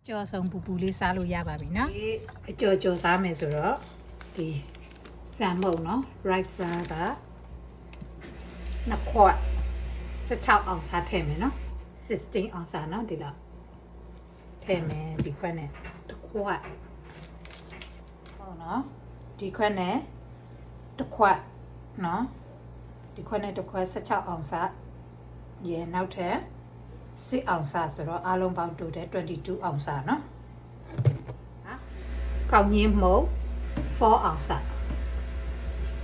ကြော်စုံပူပူလေးစားလို့ရပါပြီနော်ဒီအကြော်စားမယ်ဆိုတော့ဒီဆန်မုံနော် right flour ကနှစ်ခွက်16အောင်စားထည့်မယ်နော်16အောင်စားနော်ဒီလောက်ထည့်မယ်ဒီခွက်နဲ့တစ်ခွက်ဟုတ်နော်ဒီခွက်နဲ့တစ်ခွက်နော်ဒီခွက်နဲ့တစ်ခွက်16အောင်စားရေနောက်ထပ်6အောင်စားဆိုတော့အားလုံးပေါင်းတိုးတယ်22အောင်စားနော်ကောက်ညင်းမှုန့်4အောင်စား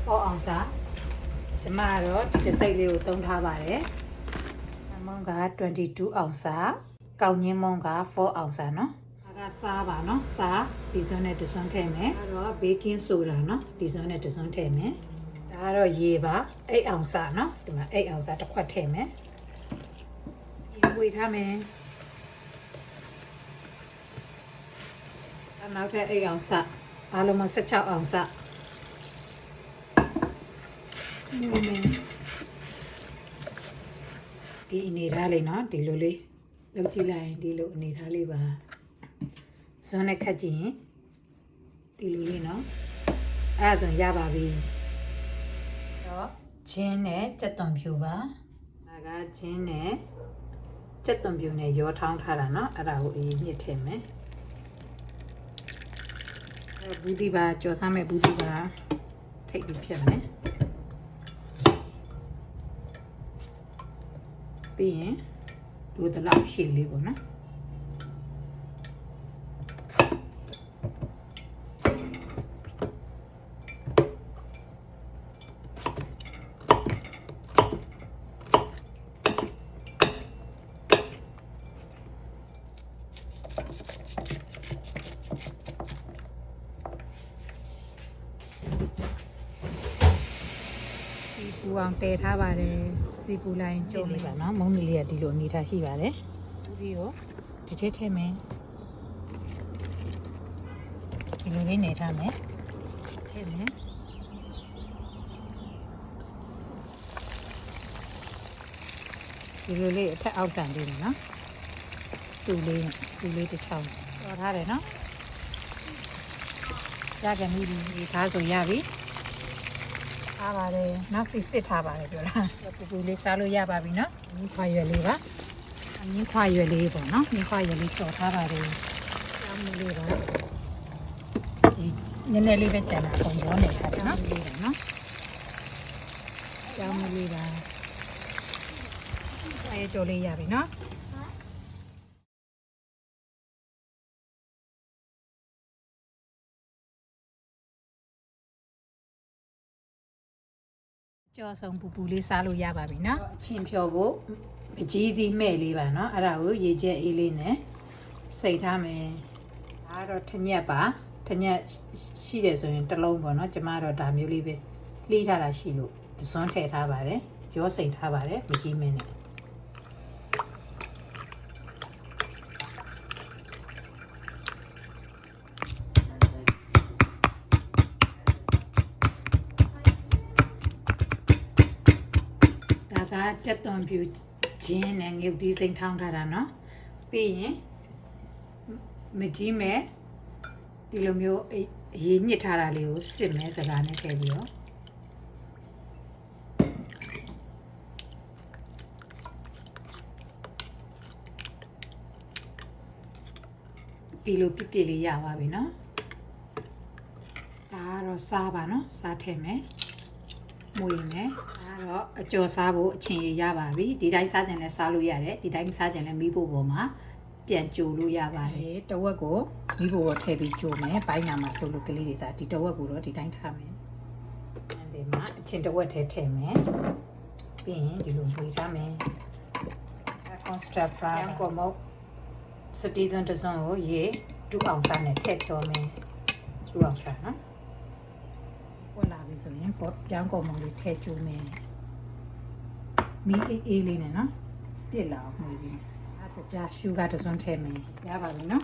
4အောင်စားဒီမှာတော့ဒီတစ်စိတ်လေးကိုသုံးထားပါတယ်မုံက22အောင်စားကောက်ညင်းမုံက4အောင်စားနော်ဒါကစားပါနော်စားဒီစွန်းနဲ့ဒီစွန်းထည့်မယ်အဲ့တော့ဘေကင်းဆိုဒါနော်ဒီစွန်းနဲ့ဒီစွန်းထည့်မယ်ဒါကတော့ရေပါ8အောင်စားနော်ဒီမှာ8အောင်စားတစ်ခွက်ထည့်မယ်ဝေထားမယ်နောက်ထပ်8အောင်စားအားလုံးမှ16အောင်စားဒီအနေထားလေးနော်ဒီလိုလေးလုပ်ကြည့်လိုက်ရင်ဒီလိုအနေထားလေးပါဇွန်းနဲ့ခတ်ကြည့်ရင်ဒီလိုလေးနော်အဲ့ဒါဆိုရပါပြီတော့ဂျင်းနဲ့ကြက်သွန်ဖြူပါဒါကဂျင်းနဲ့ကြက်သွန်ဖြူနဲ့ရောထောင်းထားတာနော်အဲ့ဒါကိုအရင်ညှစ်ထည့်မယ်အဲ့ဘူးဒီပါကြော်စားမဲ့ဘူးဒီပါထိတ်ပြီးဖြတ်မယ်ပြီးရင်ဒီတလောက်ရှည်လေးပေါ့နော်ပူအောင်တည်ထားပါတယ်စီပူလိုင်းကြုံနေပါနော်မုံမီလေးကဒီလိုအနေထားရှိပါတယ်ဒီကိုဒီထည့်ထည့်မယ်ဒီလိုလေးနေထားမယ်ထည့်မယ်ဒီလိုလေးအထက်အောက်တန်လေးနော်တူလေးတစ်ချောင်းတော်ထားတယ်နော်ရကြပြီဒီသားဆိုရပြီထားပါတယ်နောက်စီစစ်ထားပါတယ်ပြောတာပူပူလေးစားလို့ရပါပြီနော်မြင်းခွာရွယ်လေးပါမြင်းခွာရွယ်လေးပေါ့နော်မြင်းခွာရွယ်လေးကြော်ထားပါတယ်ကျောင်းမလေးပါဒီနည်းနည်းလေးပဲကြံတာအကုန်ရောနေထားတယ်နော်လေးပါနော်ကျောင်းမလေးပါအဲကြော်လေးရပြီနော်ကြော်စုံပူပူလေးစားလို့ရပါပြီနော်အချင်းဖြော်ဖို့မကြီးသီးမဲ့လေးပါနော်အဲ့ဒါကိုရေကျက်အေးလေးနဲ့စိတ်ထားမယ်ဒါကတော့ထညက်ပါထညက်ရှိတယ်ဆိုရင်တစ်လုံးပေါ့နော်ကျမတော့ဒါမျိုးလေးပဲလှီးထားတာရှိလို့သစွန်းထည့်ထားပါတယ်ရောစိတ်ထားပါတယ်မကြီးမင်းနဲ့ကြက်သွန်ဖြူဂျင်းနဲ့ငရုတ်သီးစိမ့်ထောင်းထားတာနော်ပြီးရင်မကြီးမဲ့ဒီလိုမျိုးအရေးညစ်ထားတာလေးကိုစစ်မဲစကားနဲ့ထည့်ပြီးတော့ဒီလိုပြပြလေးရပါပြီနော်ဒါကတော့စားပါနော်စားထည့်မယ်မွေမယ်အဲ့တော့အကျော်စားဖို့အချင်းရပါပြီဒီတိုင်းစားကြရင်လည်းစားလို့ရတယ်ဒီတိုင်းမစားကြရင်လည်းမီးဖို့ပေါ်မှာပြန်ကြိုလို့ရပါတယ်တဝက်ကိုမီးဖို့ပေါ်ထည့်ပြီးကြိုမယ်ဘိုင်းနာမှာဆိုလို့ကလေးတွေစားဒီတဝက်ကိုတော့ဒီတိုင်းထားမယ်အဲဒီမှာအချင်းတဝက်ထဲထည့်မယ်ပြီးရင်ဒီလိုဝေထားမယ်constant fry ကိုမုတ်စတီးသွန်းတစ်စုံကိုရေ2အောင်စားနဲ့ထည့်ကျော်မယ်2အောင်စားနော်ဝင်လာပြီဆိုရင်ပေါ့ပြောင်းကုန်မလေးထည့်ကျိုးမယ်မီးအေးလေးနဲ့နော်ပြစ်လာအောင်မှီပြီးအဲတကြားရှူကတစ်စွန်းထည့်မယ်ရပါပြီနော်